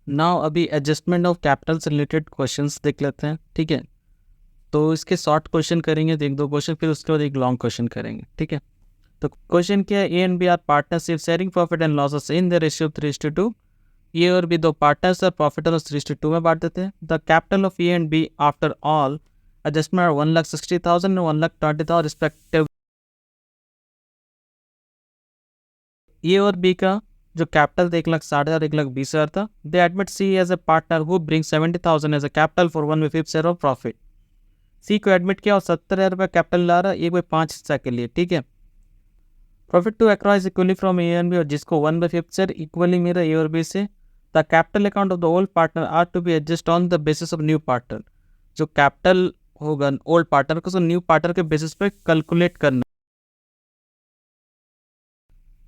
Now अभी adjustment of capital से related questions देख लेते हैं, ठीक है। तो इसके शॉर्ट क्वेश्चन करेंगे, एक दो क्वेश्चन, फिर उसके बाद एक लॉन्ग क्वेश्चन करेंगे, ठीक है। तो क्वेश्चन क्या है, A and B are partnership sharing profit and losses in the ratio 3:2। A और बी दो पार्टनर्स और प्रॉफिट और लॉस 3:2 में बांट देते हैं। The capital of A and B after all adjustment 1,60,000 और 1,20,000 रिस्पेक्टिव। ए और बी का जो कैपिटल था 1,60,000 1,20,000 था। They admit C as a partner who bring 70,000 as a capital for 1/5 share of profit. C को एडमिट किया और 70,000 रुपये कैपिटल ला रहा है 1/5 हिस्सा के लिए, ठीक है। Profit to accrue equally from A and B, और जिसको 1/5 शेयर इक्वली मिला ए और बी से। The capital account of the old partner are to be adjust on the basis of new partner. जो कैपिटल होगा ओल्ड पार्टनर को new partner के basis पे कैलकुलेट करना।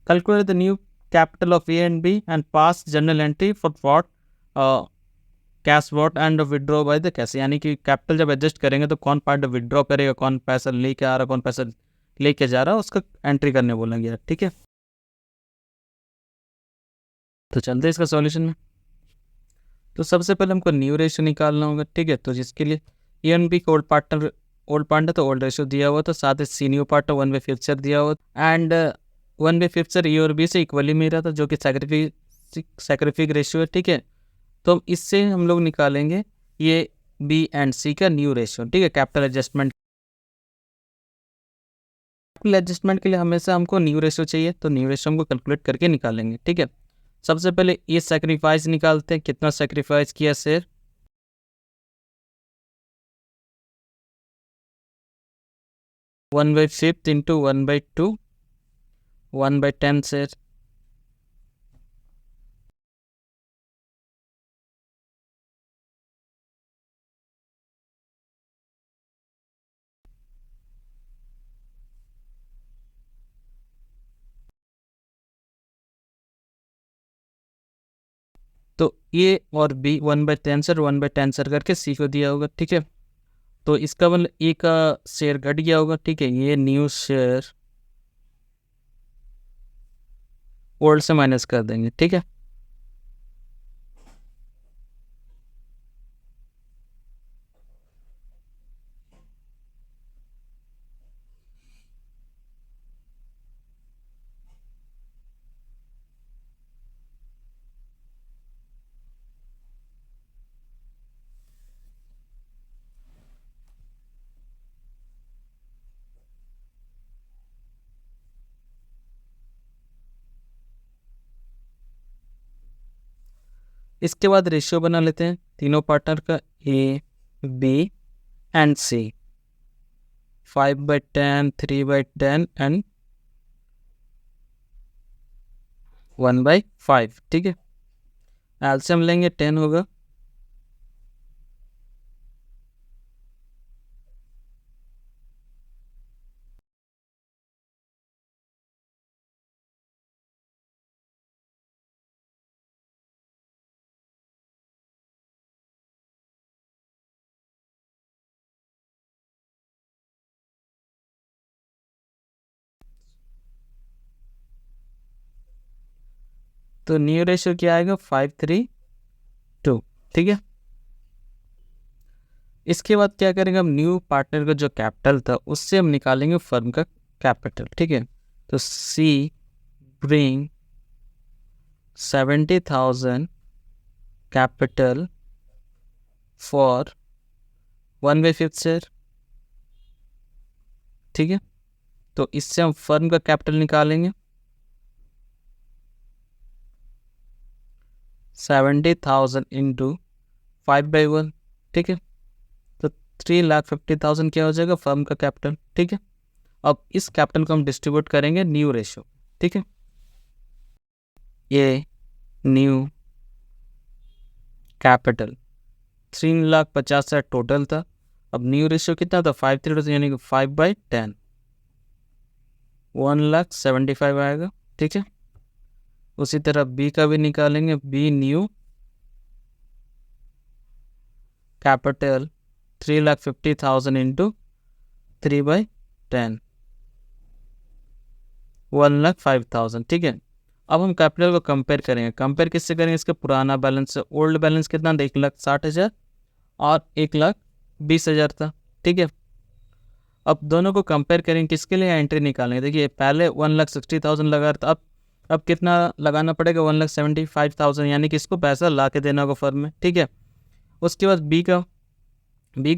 Calculate the new capital of A and B and pass journal entry for what cash what and withdraw by the cash. यानी कि capital जब adjust करेंगे तो कौन पार्ट विड्रॉ करेगा, कौन पैसा लेके आ रहा, कौन पैसा लेके जा रहा है, उसका एंट्री करने बोलेंगे, ठीक है। तो चलते हैं इसका सॉल्यूशन में। तो सबसे पहले हमको न्यू रेशियो निकालना होगा, ठीक है। तो जिसके लिए ए एंड बी का ओल्ड पार्टनर तो ओल्ड रेशियो दिया हुआ था, साथ ही सी न्यू पार्टनर 1/5 शेयर दिया हुआ एंड 1/5 शेयर ए और बी से इक्वली मिल रहा था, जो कि सैक्रिफिक रेशियो है, ठीक है। तो इससे हम लोग निकालेंगे ये बी एंड सी का न्यू रेशियो, ठीक है। कैपिटल एडजस्टमेंट के लिए हमेशा हमको न्यू रेशियो चाहिए, तो न्यू रेशियो हमको कैलकुलेट करके निकालेंगे, ठीक है। सबसे पहले ये सेक्रीफाइस निकालते हैं, कितना सेक्रीफाइस किया शेयर, 1/5 इंटू 1/2 1/10 शेयर। तो ए और बी 1/10 शेयर 1/10 शेयर करके सी को दिया होगा, ठीक है। तो इसका मतलब ए का शेयर घट गया होगा, ठीक है। ये न्यू शेयर ओल्ड से माइनस कर देंगे, ठीक है। इसके बाद रेशियो बना लेते हैं तीनों पार्टनर का, A B and C, 5/10 3/10 and 1/5, ठीक है। एल्सियम लेंगे 10 होगा, तो न्यू रेशियो क्या आएगा 5:3:2, ठीक है। इसके बाद क्या करेंगे हम, न्यू पार्टनर का जो कैपिटल था उससे हम निकालेंगे फर्म का कैपिटल, ठीक है। तो सी ब्रिंग 70,000 कैपिटल फॉर 1/5 शेयर, ठीक है। तो इससे हम फर्म का कैपिटल निकालेंगे 70,000 इंटू 5/1, ठीक है। तो 3,50,000 क्या हो जाएगा फर्म का कैपिटल, ठीक है। अब इस कैपिटल को हम डिस्ट्रीब्यूट करेंगे न्यू रेशियो, ठीक है। ये न्यू कैपिटल 3,50,000 टोटल था। अब न्यू रेशियो कितना था 5:3, यानी कि 5/10 1,75,000 आएगा, ठीक है। उसी तरह बी का भी निकालेंगे, बी न्यू कैपिटल 3,50,000 इंटू 3/10 1,05,000, ठीक है। अब हम कैपिटल को कंपेयर करेंगे। कंपेयर किससे करेंगे? इसका पुराना बैलेंस से। ओल्ड बैलेंस कितना था? 1,60,000 और 1,20,000 था। ठीक है, अब दोनों को कंपेयर करेंगे, किसके लिए एंट्री निकालेंगे। देखिए पहले 1,60,000 लगा था, अब कितना लगाना पड़ेगा? 1,75,000, यानी कि इसको पैसा ला के देना होगा फर्म में। ठीक है, उसके बाद बी का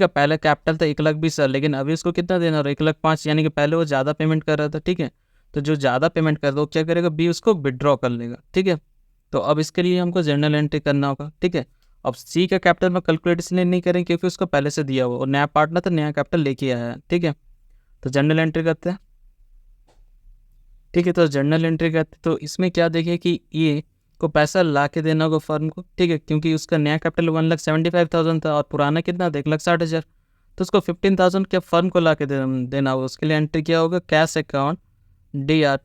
पहले कैपिटल था 1,20,000, लेकिन अभी उसको कितना देना होगा? 1,05,000, यानी कि पहले वो ज़्यादा पेमेंट कर रहा था। ठीक है, तो जो ज़्यादा पेमेंट कर रहा है वो क्या करेगा? बी उसको विड्रॉ कर लेगा। ठीक है, तो अब इसके लिए हमको जर्नल एंट्री करना होगा। ठीक है, अब सी का कैपिटल में कैलकुलेट इसलिए नहीं करेंगे क्योंकि उसको पहले से दिया हुआ और नया पार्टनर था, नया कैपिटल लेके आया है। ठीक है, तो जर्नल एंट्री करते हैं। ठीक है, तो जर्नल एंट्री करते तो इसमें क्या देखें कि ये को पैसा ला के देना होगा फर्म को। ठीक है, क्योंकि उसका नया कैपिटल 1,75,000 था और पुराना कितना था? 1,60,000। तो उसको 15,000 क्या फर्म को ला के देना होगा। उसके लिए एंट्री क्या होगा? कैश अकाउंट DR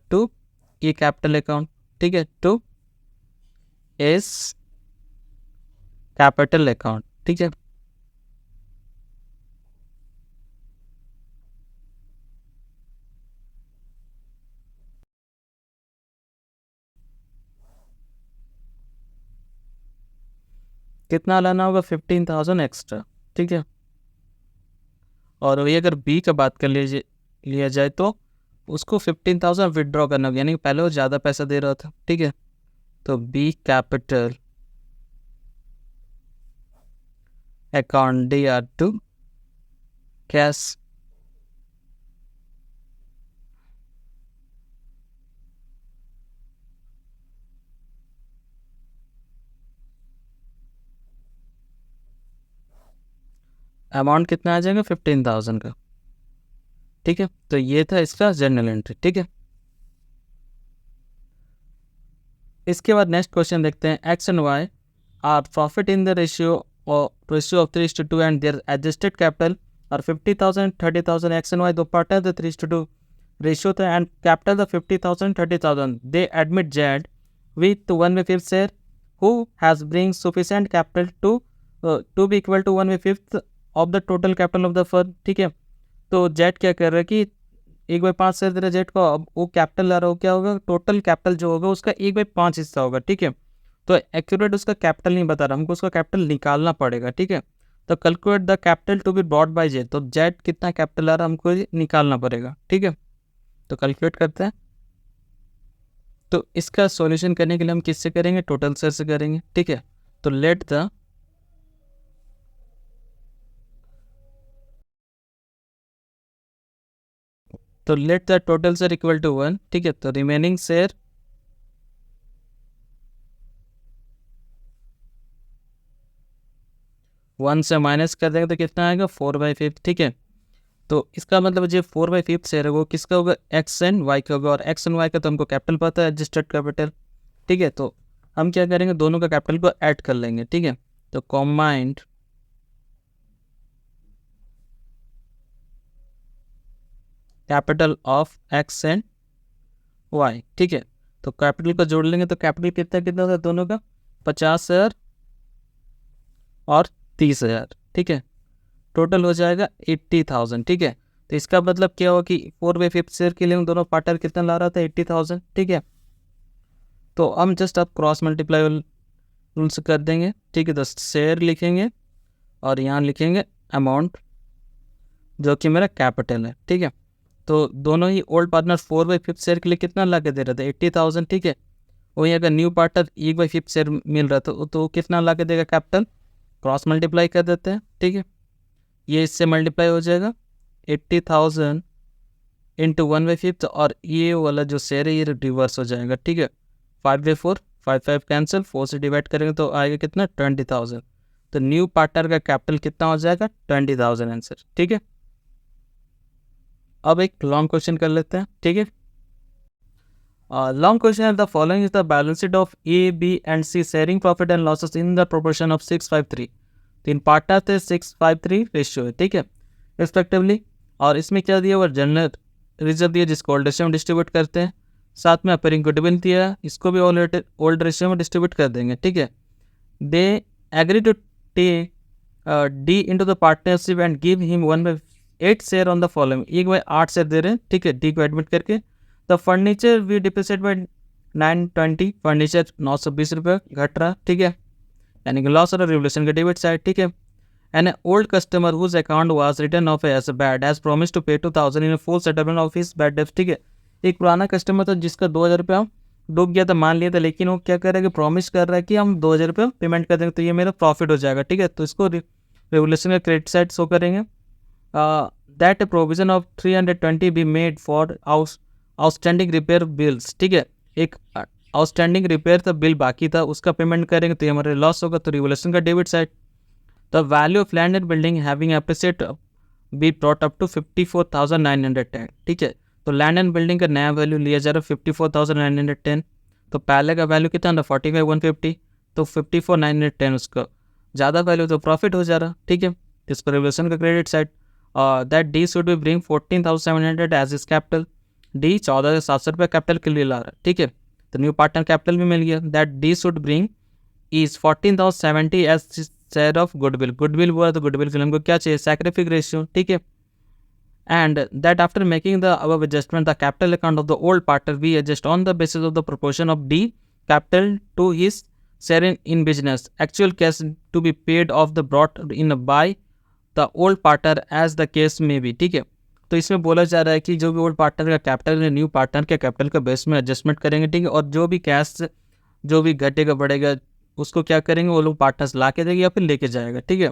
ये कैपिटल अकाउंट। ठीक है, टू एस कैपिटल अकाउंट। ठीक है, कितना लाना होगा? 15,000 एक्स्ट्रा। ठीक है, और वही अगर बी का बात कर लिया जाए तो उसको 15,000 विड्रॉ करना होगा, यानी कि पहले वो ज़्यादा पैसा दे रहा था। ठीक है, तो B capital account DR cash. Amount कितना आ जाएगा? 15,000 का। ठीक है, तो ये था इसका जर्नल एंट्री। ठीक है, इसके बाद नेक्स्ट क्वेश्चन देखते हैं। X and Y are profit in the ratio of 3:2 and their adjusted capital are 50,000 30,000। X and Y दो पार्टनर थे, 3:2 रेशियो था एंड कैपिटल था 50,000 30,000। They admit Z with 1/5 share who has brings sufficient capital to be equal to 1/5 of the total capital of the firm। ठीक है, तो Z क्या कर रहा है कि 1/5 शेयर दे रहा है जेड को। अब वो कैपिटल ला रहा हो, क्या होगा? टोटल कैपिटल जो होगा उसका 1/5 हिस्सा होगा। ठीक है, तो एक्यूरेट उसका कैपिटल नहीं बता रहा, हमको उसका कैपिटल निकालना पड़ेगा। ठीक है, तो calculate the capital to be brought by Z, तो जेड कितना कैपिटल आ रहा है हमको निकालना पड़ेगा। ठीक है, तो कैलकुलेट करते हैं। तो इसका सॉल्यूशन करने के लिए हम किससे करेंगे? टोटल शेयर से करेंगे। ठीक है, तो let the total share equal to 1। ठीक है, तो रिमेनिंग शेयर 1 से माइनस कर देंगे तो कितना आएगा? 4/5। ठीक है, तो इसका मतलब जो 4/5 शेयर है वो किसका होगा? एक्स एंड वाई का होगा, और एक्स एंड वाई का तो हमको कैपिटल पता है, एडजस्टेड कैपिटल। ठीक है, तो हम क्या करेंगे? दोनों का कैपिटल को ऐड कर लेंगे। ठीक है, तो combined capital of X and Y. ठीक है, तो कैपिटल को जोड़ लेंगे तो कैपिटल कितना कितना होता है दोनों का? 50,000 और 30,000। ठीक है, टोटल हो जाएगा 80,000। ठीक है, तो इसका मतलब क्या हुआ कि 4/5 शेयर के लिए हम दोनों पार्टनर कितना ला रहा था? 80,000। ठीक है, तो हम जस्ट अब क्रॉस मल्टीप्लाई रूल से कर देंगे। ठीक है, तो शेयर लिखेंगे और यहाँ लिखेंगे अमाउंट जो कि मेरा कैपिटल है। ठीक है, तो दोनों ही ओल्ड पार्टनर 4/5 शेयर के लिए कितना ला के दे रहे थे? 80,000। ठीक है, वही अगर न्यू पार्टनर 1/5 शेयर मिल रहा था तो कितना ला के देगा कैपिटल? क्रॉस मल्टीप्लाई कर देते हैं। ठीक है, ये इससे मल्टीप्लाई हो जाएगा 80,000 इंटू 1/5, और ये वाला जो शेयर है ये रिवर्स हो जाएगा। ठीक है, 5/4 5 कैंसिल, 4 से डिवाइड करेंगे तो आएगा कितना? 20,000। तो न्यू पार्टनर का कैपिटल कितना हो जाएगा? 20,000 आंसर। ठीक है, अब एक लॉन्ग क्वेश्चन कर लेते हैं। ठीक है, लॉन्ग क्वेश्चन है the following is the balance sheet of A B and C sharing profit and losses in the proportion of 6:3। तीन पार्टनर थे, 6:3 रेशियो है। ठीक है, रिस्पेक्टिवली, और इसमें क्या दिया हुआ? जनरल रिजर्व दिया जिसको ओल्ड रेशियो में डिस्ट्रीब्यूट करते हैं, साथ में अपरिंग गुडविल दिया, इसको भी ओल्ड रेशियो में डिस्ट्रीब्यूट कर देंगे। ठीक है, they agree to take D into the partnership and give him 1/8 share on the following. 1/8 share दे रहे हैं। ठीक है, डी को एडमिट करके the furniture we depreciate by 920, furniture 920 रुपये घट रहा, ठीक है, यानी कि लॉस और रिवोल्यूशन के डेबिट साइड, ठीक है। An old customer whose account was written off as bad has promise to pay 2000 in full settlement of his bad डेब्ट, ठीक है। एक पुराना कस्टमर था जिसका 2000 रुपया डूब गया था, मान लिया था, लेकिन वो क्या कर रहा है कि प्रॉमिस कर रहा है कि हम 2000 रुपये पेमेंट कर देंगे तो ये मेरा प्रॉफिट हो जाएगा, ठीक है। तो इसको रेगुलेशन का क्रेडिट साइड शो करेंगे। That A provision of 320 be made for outstanding repair bills, ठीक है। एक आउटस्टैंडिंग रिपेयर था, बिल बाकी था, उसका पेमेंट करेंगे तो ये हमारे लॉस होगा, तो रिवोल्यूशन का debit side. The value of land and building having appreciate be brought up to 54,910, ठीक है। तो लैंड एंड बिल्डिंग का नया वैल्यू लिया जा रहा है 54,910। तो पहले का वैल्यू कितना था 45,150, तो 54,910 उसका ज़्यादा वैल्यू, तो प्रॉफिट हो जा रहा, ठीक है। इसको रिवोल्यूशन का credit side. That D should be bring 14,700 as his capital, D 14,700 रुपये कैपिटल के लिए ला रहा है, ठीक है। तो न्यू पार्टनर कैपिटल भी मिल गया। That D should bring his 14,070 as share of goodwill, goodwill हुआ तो गुडविल के लिए हमको क्या चाहिए, सैक्रिफिक रेशियो, ठीक है। And that after making the above adjustment, the capital account of the old partner we adjust on the basis of the proportion of D capital to his share in business. Actual cash to be paid off the brought in by the old partner as the case may be, ठीक है। तो इसमें बोला जा रहा है कि जो भी ओल्ड पार्टनर का कैपिटल है न्यू पार्टनर के कैपिटल का बेस में एडजस्टमेंट करेंगे, ठीक है। और जो भी कैश जो भी घटेगा बढ़ेगा उसको क्या करेंगे, वो लोग पार्टनर्स ला के देंगे या फिर लेके जाएगा, ठीक है।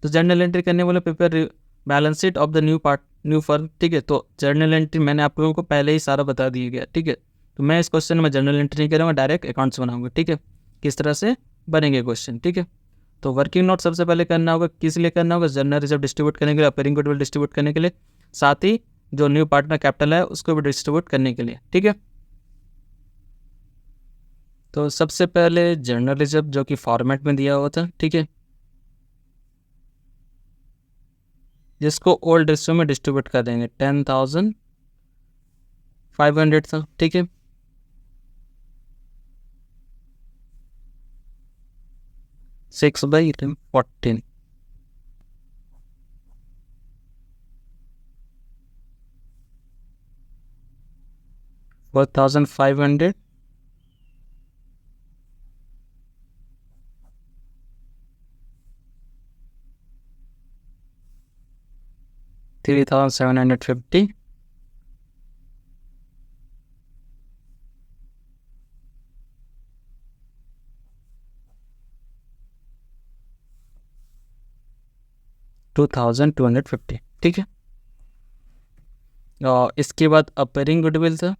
तो जर्नल एंट्री करने वाले prepare balance sheet of the new firm, ठीक है। तो जर्नल एंट्री मैंने आप लोगों को पहले ही सारा बता दिया गया, ठीक है। तो मैं इस क्वेश्चन में जर्नल एंट्री नहीं करूँगा, डायरेक्ट अकाउंट्स बनाऊंगा, ठीक है। किस तरह से बनेंगे क्वेश्चन, ठीक है। तो वर्किंग नोट सबसे पहले करना होगा, किस लिए करना होगा, जर्नल रिजर्व डिस्ट्रीब्यूट करने के लिए, अपेयरिंग गुडविल डिस्ट्रीब्यूट करने के लिए, साथ ही जो न्यू पार्टनर कैपिटल है उसको भी डिस्ट्रीब्यूट करने के लिए, ठीक है। तो सबसे पहले जर्नल रिजर्व जो कि फॉर्मेट में दिया हुआ था, ठीक है, जिसको ओल्ड रेशियो में डिस्ट्रीब्यूट कर देंगे। 10,500 था, ठीक है। सिक्स बाई 14, 4,500 3,750 2,250, ठीक है। और इसके बाद अपेयरिंग गुडविल था,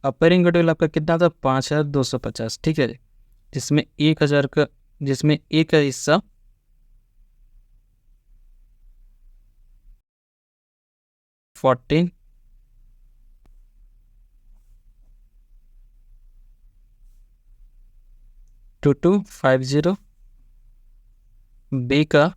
अपेयरिंग गुडविल आपका कितना था 5,250, ठीक है। जिसमें 1,000 का, जिसमें एक का हिस्सा 14 2250, बी का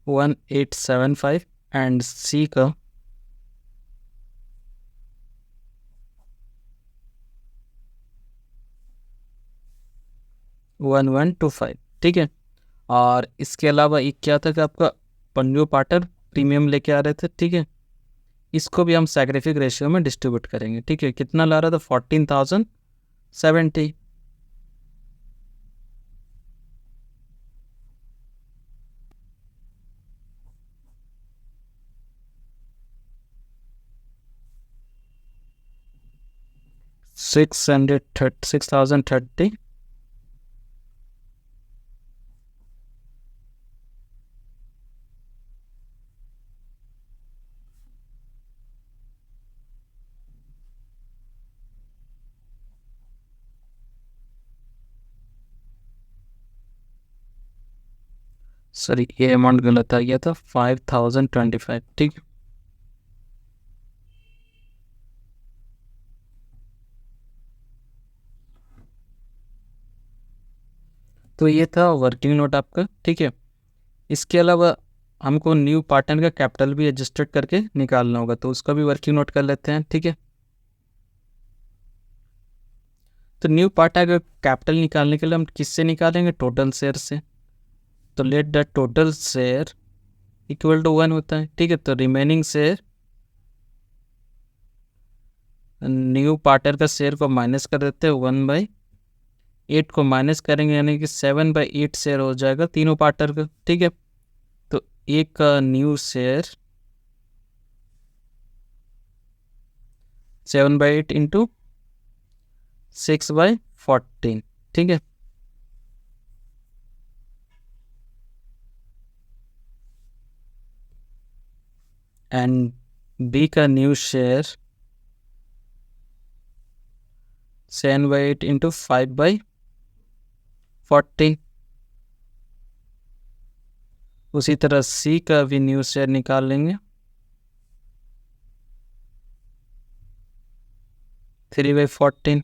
1,875 एंड सी का 1,125, ठीक है। और इसके अलावा एक क्या था कि आपका न्यू पार्टनर प्रीमियम लेके आ रहे थे, ठीक है। इसको भी हम सैक्रिफिक रेशियो में डिस्ट्रीब्यूट करेंगे, ठीक है। कितना ला रहा था 14,070, $630, सॉरी ये अमाउंट गलत आ गया था, 5,025, ठीक है। तो ये था वर्किंग नोट आपका, ठीक है। इसके अलावा हमको न्यू पार्टनर का कैपिटल भी एडजस्टेड करके निकालना होगा, तो उसका भी वर्किंग नोट कर लेते हैं, ठीक है। तो न्यू पार्ट आएगा कैपिटल निकालने के लिए हम किससे निकालेंगे, टोटल शेयर से। तो let the total share equal to 1 होता है, ठीक है। तो रिमेनिंग शेयर, न्यू पार्टनर का शेयर को माइनस कर देते हैं, 1/8 को माइनस करेंगे यानी कि 7/8 शेयर हो जाएगा तीनों पार्टनर का, ठीक है। तो एक का न्यू शेयर 7/8 इंटू 6/14, ठीक है। एंड बी का न्यू शेयर 7/8 इंटू 5/14। उसी तरह सी का भी न्यू शेयर निकाल लेंगे 3/14,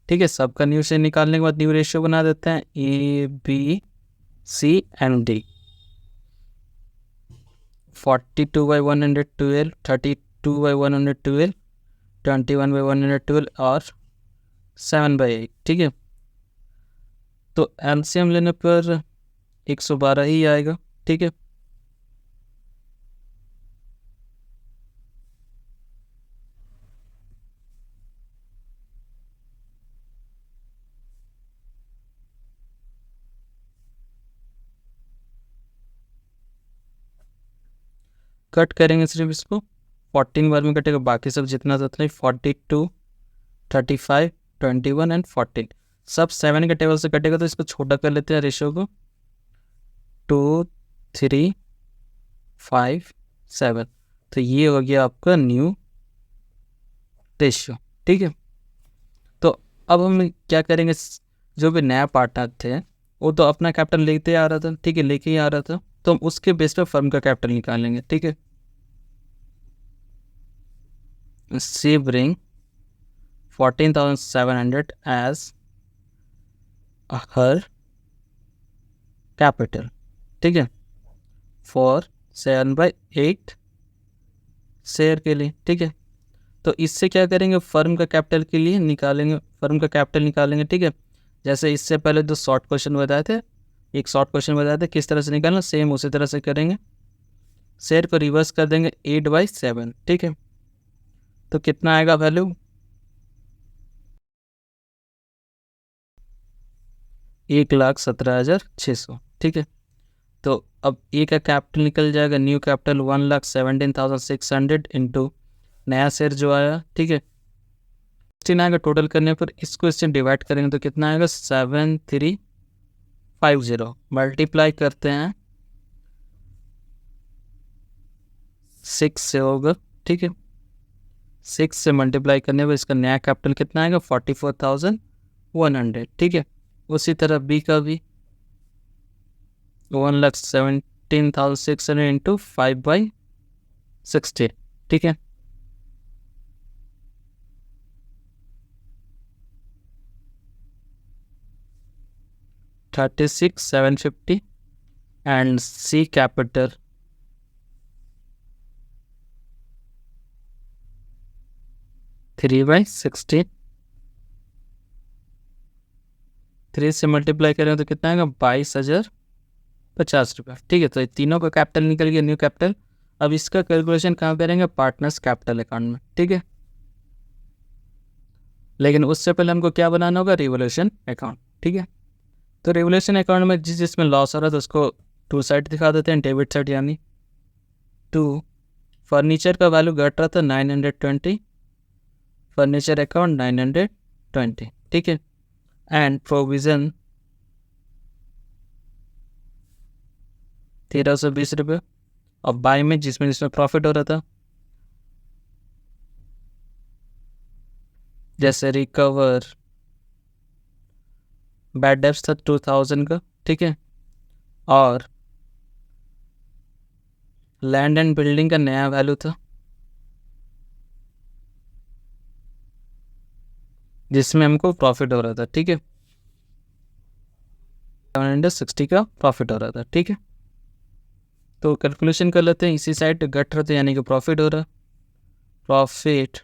ठीक है। सबका न्यू शेयर निकालने के बाद न्यू रेशियो बना देते हैं A B C and D. 42/112, 32/112, 21/112 और 7/8, ठीक है। तो एलसीएम लेने पर 112 ही आएगा, ठीक है। कट करेंगे सिर्फ इसको, 14 बार में कटेगा, बाकी सब जितना था 42, 35, 21 एंड 14 सब 7 के टेबल से कटेगा। तो इसको छोटा कर लेते हैं रेशियो को, 2, 3, 5, 7। तो ये हो गया आपका न्यू रेशियो, ठीक है। तो अब हम क्या करेंगे, जो भी नया पार्टनर थे वो तो अपना कैपिटल लेते आ रहा था, ठीक है, लेके ही आ रहा था। तो हम उसके बेस पे फर्म का कैपिटल निकालेंगे, ठीक है। सी ब्रिंग 14,700 एज हर कैपिटल, ठीक है, फॉर 7/8 शेयर के लिए, ठीक है। तो इससे क्या करेंगे, फर्म का कैपिटल के लिए निकालेंगे, फर्म का कैपिटल निकालेंगे, ठीक है। जैसे इससे पहले जो शॉर्ट क्वेश्चन बताए थे, एक शॉर्ट क्वेश्चन बताए थे किस तरह से निकालना, सेम उसी तरह से करेंगे। शेयर को रिवर्स कर देंगे 8/7, ठीक है। तो कितना आएगा वैल्यू, 1,17,600, ठीक है। तो अब ए का कैपिटल निकल जाएगा, न्यू कैपिटल 1,17,600 इंटू नया शेयर जो आया, ठीक है, 16 आएगा। टोटल करने पर इसको इससे डिवाइड करेंगे तो कितना आएगा, 7,350। मल्टीप्लाई करते हैं 6 से होगा, ठीक है। 6 से मल्टीप्लाई करने पर इसका नया कैपिटल कितना आएगा, 44,100, ठीक है। उसी तरह बी का भी 1,17,600 इंटू 5/60, ठीक है। $36,750 and C capital 3/16। 3 से मल्टीप्लाई करें तो कितना आएगा, 22,050 रुपये, ठीक है। तो ये तीनों का कैपिटल निकल गया, न्यू कैपिटल। अब इसका कैलकुलेशन कहाँ करेंगे, पार्टनर्स कैपिटल अकाउंट में, ठीक है। लेकिन उससे पहले हमको क्या बनाना होगा, रिवोल्यूशन अकाउंट, ठीक है। तो रिवोल्यूशन अकाउंट में जिसमें लॉस हो रहा था उसको टू साइड दिखा देते हैं, डेबिट साइड यानी 2। फर्नीचर का वैल्यू घट रहा था 920, फर्नीचर अकाउंट 920, ठीक है। एंड प्रोविज़न 1,320 रुपये। और बाय में जिसमें प्रॉफिट हो रहा था, जैसे रिकवर बैड डेब्ट्स था 2,000 का, ठीक है। और लैंड एंड बिल्डिंग का नया वैल्यू था जिसमें हमको प्रॉफिट हो रहा था, ठीक है, 760 का प्रॉफिट हो रहा था, ठीक है। तो कैलकुलेशन कर लेते हैं, इसी साइड घट रहा था यानी कि प्रॉफिट हो रहा, profit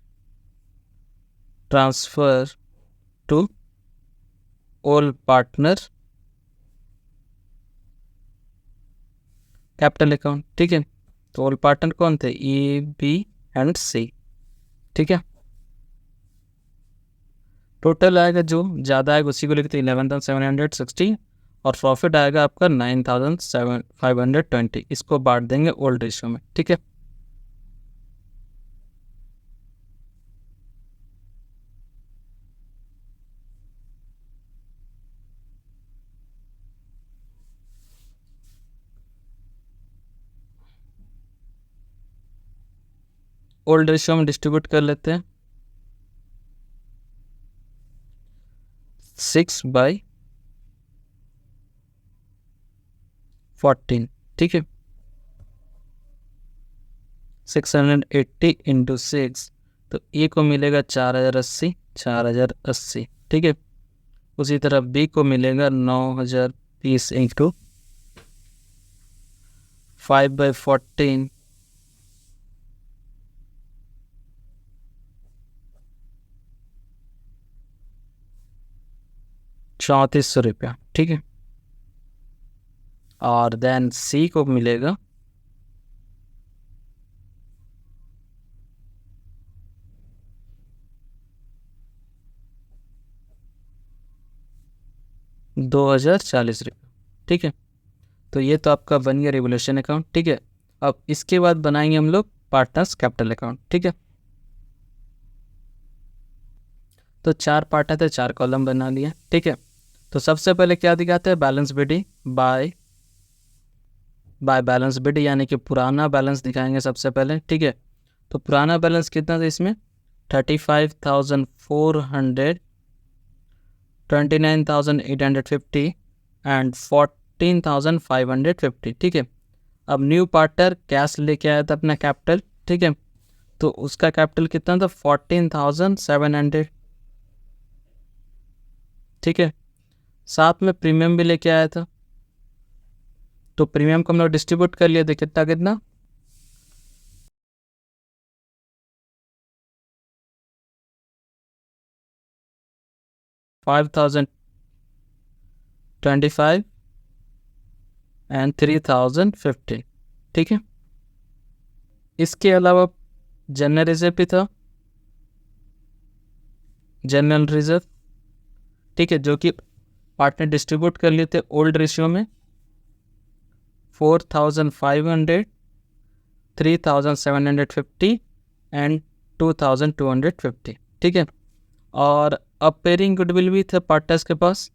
transfer to all partner capital account. ठीक है, तो ऑल पार्टनर कौन थे? A, B and C. ठीक है, टोटल आएगा जो ज़्यादा आएगा उसी को लिखते 11,760 और प्रॉफिट आएगा आपका 9,520। इसको बांट देंगे ओल्ड रेशियो में। ठीक है, ओल्ड रेशियो में डिस्ट्रीब्यूट कर लेते हैं 6/14। ठीक है, 680 इंटू 6, तो ए को मिलेगा 4,080। ठीक है, उसी तरह बी को मिलेगा 9,030 इंटू 5/14, 3,400 रुपया। ठीक है, और देन सी को मिलेगा 2,040 रुपये। ठीक है, तो ये तो आपका बन गया रेवोल्यूशन अकाउंट। ठीक है, अब इसके बाद बनाएंगे हम लोग पार्टनर्स कैपिटल अकाउंट। ठीक है, तो 4 पार्ट है तो 4 कॉलम बना लिया। ठीक है, तो सबसे पहले क्या दिखाते हैं? Balance BD by balance BD, यानी कि पुराना बैलेंस दिखाएंगे सबसे पहले। ठीक है, तो पुराना बैलेंस कितना था इसमें? 35,400, 29,850 एंड 14,550। ठीक है, अब न्यू पार्टनर कैश लेके आया था अपना कैपिटल। ठीक है, तो उसका कैपिटल कितना था? 14,700। ठीक है, साथ में प्रीमियम भी लेके आया था, तो प्रीमियम को हम लोग डिस्ट्रीब्यूट कर लिया थे कितना कितना? 5,025 एंड 3,050। ठीक है, इसके अलावा जनरल रिजर्व भी था, जनरल रिजर्व। ठीक है, जो कि पार्टनर डिस्ट्रीब्यूट कर लिए थे ओल्ड रेशियो में 4,500, 3,750 एंड 2,250। ठीक है, और अब पेयरिंग गुडविल भी थे पार्टनर्स के पास।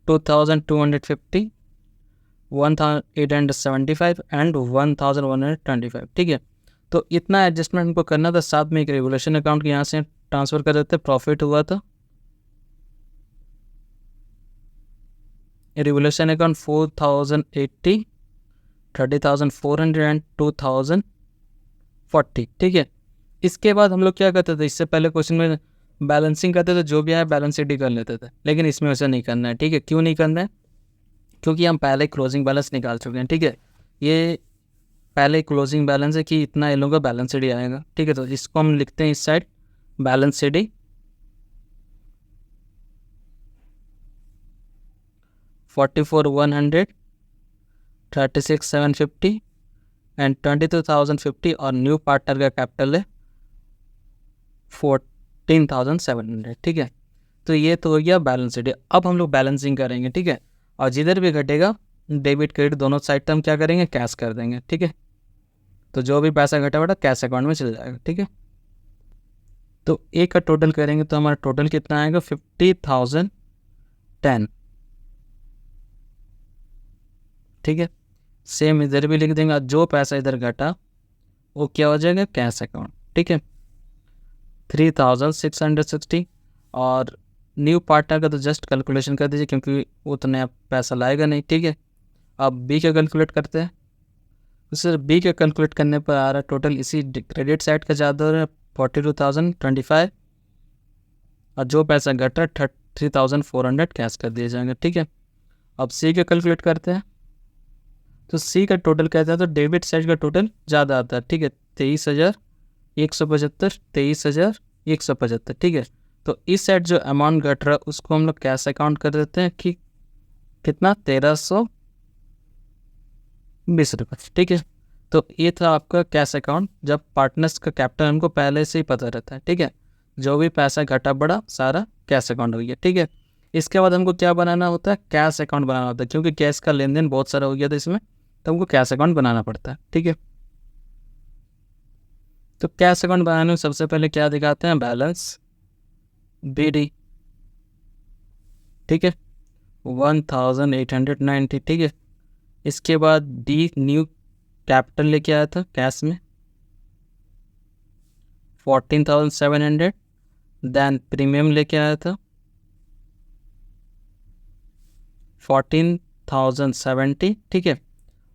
$2,250, 1,875 एंड 1,125। ठीक है, तो इतना एडजस्टमेंट हमको करना था। साथ में एक रेवोल्यूशन अकाउंट यहाँ से ट्रांसफ़र कर देते, प्रॉफिट हुआ था रेवोल्यूशन अकाउंट 4,080, 30,400 एंड 2,040। ठीक है, इसके बाद हम लोग क्या करते थे? इससे पहले क्वेश्चन में बैलेंसिंग करते थे, जो भी आया बैलेंस शीट ही कर लेते थे, लेकिन इसमें वैसा नहीं करना है। ठीक है, क्यों नहीं करना है? क्योंकि हम पहले क्लोजिंग बैलेंस निकाल चुके हैं। ठीक है, ये पहले क्लोजिंग बैलेंस है कि इतना ये लोगों का बैलेंस शीट आएगा। ठीक है, तो इसको हम लिखते हैं इस साइड बैलेंस शीट 44,100, 36,750 एंड 22,050 और न्यू पार्टनर का कैपिटल है 14,700। ठीक है, तो ये तो हो गया बैलेंस शीट। अब हम लोग बैलेंसिंग करेंगे। ठीक है, और जिधर भी घटेगा डेबिट क्रेडिट दोनों साइड हम क्या करेंगे? कैश कर देंगे। ठीक है, तो जो भी पैसा घटा बेटा कैश अकाउंट में चल जाएगा। ठीक है, तो ए का टोटल करेंगे तो हमारा टोटल कितना आएगा? 50,010। ठीक है, सेम इधर भी लिख देंगे, जो पैसा इधर घटा वो क्या हो जाएगा? Cash account. ठीक है, 3,660 और न्यू पार्टनर का तो जस्ट कैलकुलेशन कर दीजिए क्योंकि उतना पैसा लाएगा नहीं। ठीक है, अब बी का कैलकुलेट करते हैं। तो सर बी का कैलकुलेट करने पर आ रहा है टोटल इसी क्रेडिट साइड का ज़्यादा हो रहा है 42,025 और जो पैसा घटा 3,400 कैश कर दिया जाएगा। ठीक है, अब सी का कैलकुलेट करते हैं। तो सी का टोटल कहता है तो डेबिट साइड का टोटल ज़्यादा आता है, ठीक है, 23,175, 23,175, ठीक है। तो इस साइड जो अमाउंट घट रहा है उसको हम लोग कैश अकाउंट कर देते हैं कि कितना, 1,320 रुपये, ठीक है। तो ये था आपका कैश अकाउंट, जब पार्टनर्स का कैपिटल हमको पहले से ही पता रहता है, ठीक है। जो भी पैसा घटा बढ़ा सारा कैश अकाउंट हो गया, ठीक है। इसके बाद हमको क्या बनाना होता है, कैश अकाउंट बनाना होता है, क्योंकि कैश का लेन देन बहुत सारा हो गया था इसमें, तो हमको कैश अकाउंट बनाना पड़ता है, ठीक है। तो कैश अकाउंट बनाने में सबसे पहले क्या दिखाते हैं, बैलेंस BD, ठीक है, 1,890, ठीक है। इसके बाद डी न्यू कैपिटल लेके आया था कैश में 14,700, देन प्रीमियम लेके आया था 14,070, ठीक है।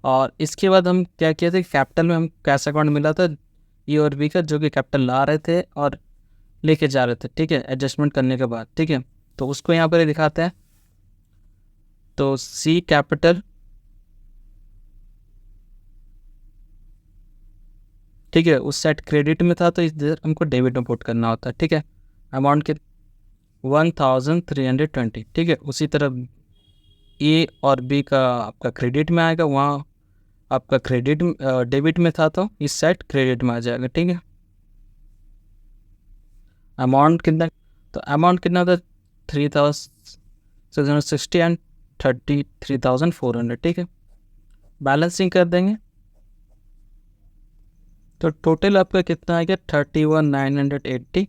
और इसके बाद हम क्या किए थे, कैपिटल में हम कैश अकाउंट मिला था E और B का, जो कि कैपिटल ला रहे थे और लेके जा रहे थे, ठीक है, एडजस्टमेंट करने के बाद, ठीक है। तो उसको यहाँ पर दिखाते हैं। तो सी कैपिटल, ठीक है, उस साइड क्रेडिट में था तो इधर हमको डेबिट में पुट करना होता है, ठीक है। अमाउंट के 1,320, ठीक है। उसी तरह ए और बी का आपका क्रेडिट में आएगा, वहाँ आपका क्रेडिट डेबिट में था तो इस साइड क्रेडिट में आ जाएगा, ठीक है। अमाउंट कितना, तो अमाउंट कितना था 3,660 एंड 33,400, ठीक है। बैलेंसिंग कर देंगे तो टोटल आपका कितना आएगा 31,980,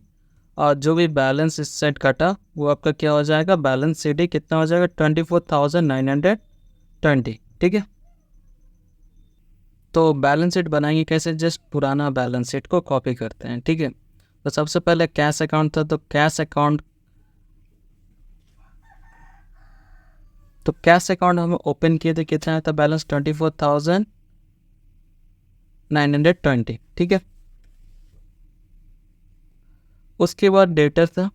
और जो भी बैलेंस इस साइड कटा वो आपका क्या हो जाएगा, बैलेंस CD कितना हो जाएगा 24,920, ठीक है। तो बैलेंस शीट बनाएंगे कैसे, जस्ट पुराना बैलेंस शीट को कॉपी करते हैं, ठीक है। तो सबसे पहले कैश अकाउंट था, तो कैश अकाउंट हमें ओपन किए थे, कितना था बैलेंस 24,920, ठीक है। उसके बाद डेटर था,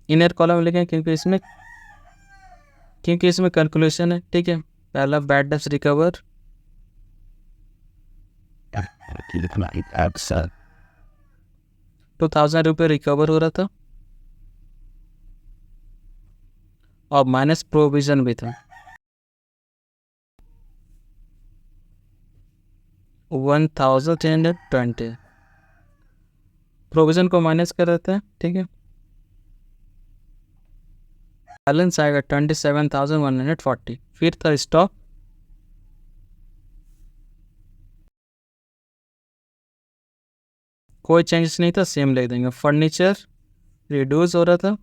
इनर कॉलम लिखें क्योंकि इसमें कैलकुलेशन है, ठीक है। पहला बैड डेब्ट्स रिकवर, ₹2,000 रिकवर हो रहा था, और माइनस प्रोविजन भी था 1,320, प्रोविजन को माइनस कर देते हैं, ठीक है। बैलेंस आएगा 27,140। फिर था स्टॉक, कोई चेंजेस नहीं था, सेम ले देंगे। फर्नीचर रिड्यूस हो रहा था,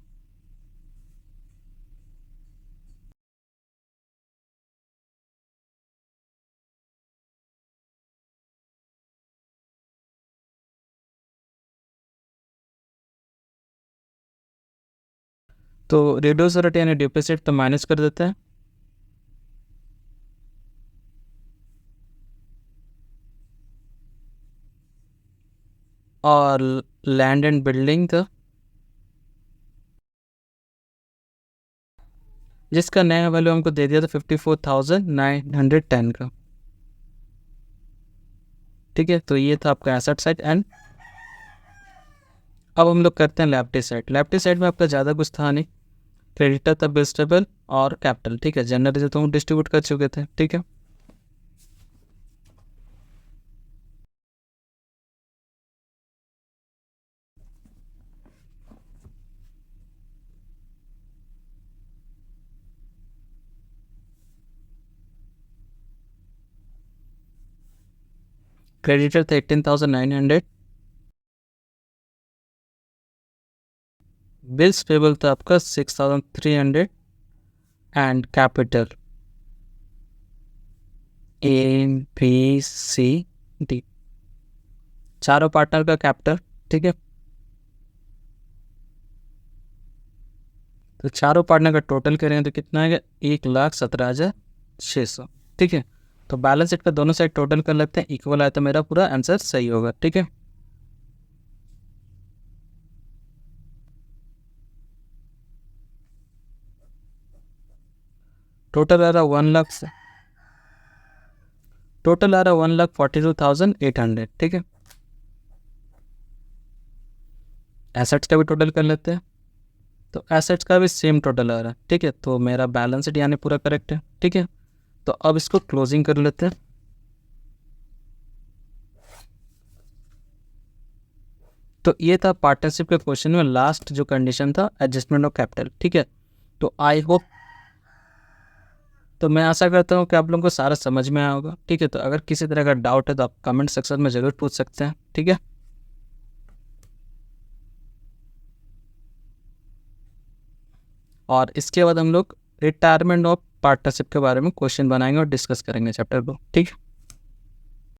तो रिड्यूस हो रहा था यानी डिप्रिसिएट, तो माइनस कर देते हैं। और लैंड एंड बिल्डिंग था, जिसका नया वैल्यू हमको दे दिया था 54,910 का, ठीक है। तो ये था आपका एसेट साइड एंड अब हम लोग करते हैं लेफ्टी साइड। लेफ्टी साइड में आपका ज़्यादा कुछ था नहीं, क्रेडिटर था, बिल्स टेबल और कैपिटल, ठीक है। जनरल तो हम डिस्ट्रीब्यूट कर चुके थे, ठीक है। क्रेडिटर था 18,900, बिल्स पेबल था आपका 6,300 एंड कैपिटल ABCD, चारों पार्टनर का कैपिटल, ठीक है। तो चारों पार्टनर का टोटल करेंगे तो कितना आएगा 1,17,600, ठीक है। तो बैलेंस शीट पे दोनों साइड टोटल कर लेते हैं, इक्वल आया तो मेरा पूरा आंसर सही होगा, ठीक है। टोटल आ रहा 1,42,800, ठीक है। एसेट्स का भी टोटल कर लेते हैं, तो एसेट्स का भी सेम टोटल आ रहा है, ठीक है। तो मेरा बैलेंस शीट यानी पूरा करेक्ट है, ठीक है। तो अब इसको क्लोजिंग कर लेते हैं। तो ये था पार्टनरशिप के क्वेश्चन में लास्ट जो कंडीशन था, एडजस्टमेंट ऑफ कैपिटल, ठीक है। तो आई होप, तो मैं आशा करता हूँ कि आप लोगों को सारा समझ में आया होगा, ठीक है। तो अगर किसी तरह का डाउट है तो आप कमेंट सेक्शन में ज़रूर पूछ सकते हैं, ठीक है। और इसके बाद हम लोग रिटायरमेंट ऑफ पार्टनरशिप के बारे में क्वेश्चन बनाएंगे और डिस्कस करेंगे चैप्टर को, ठीक है।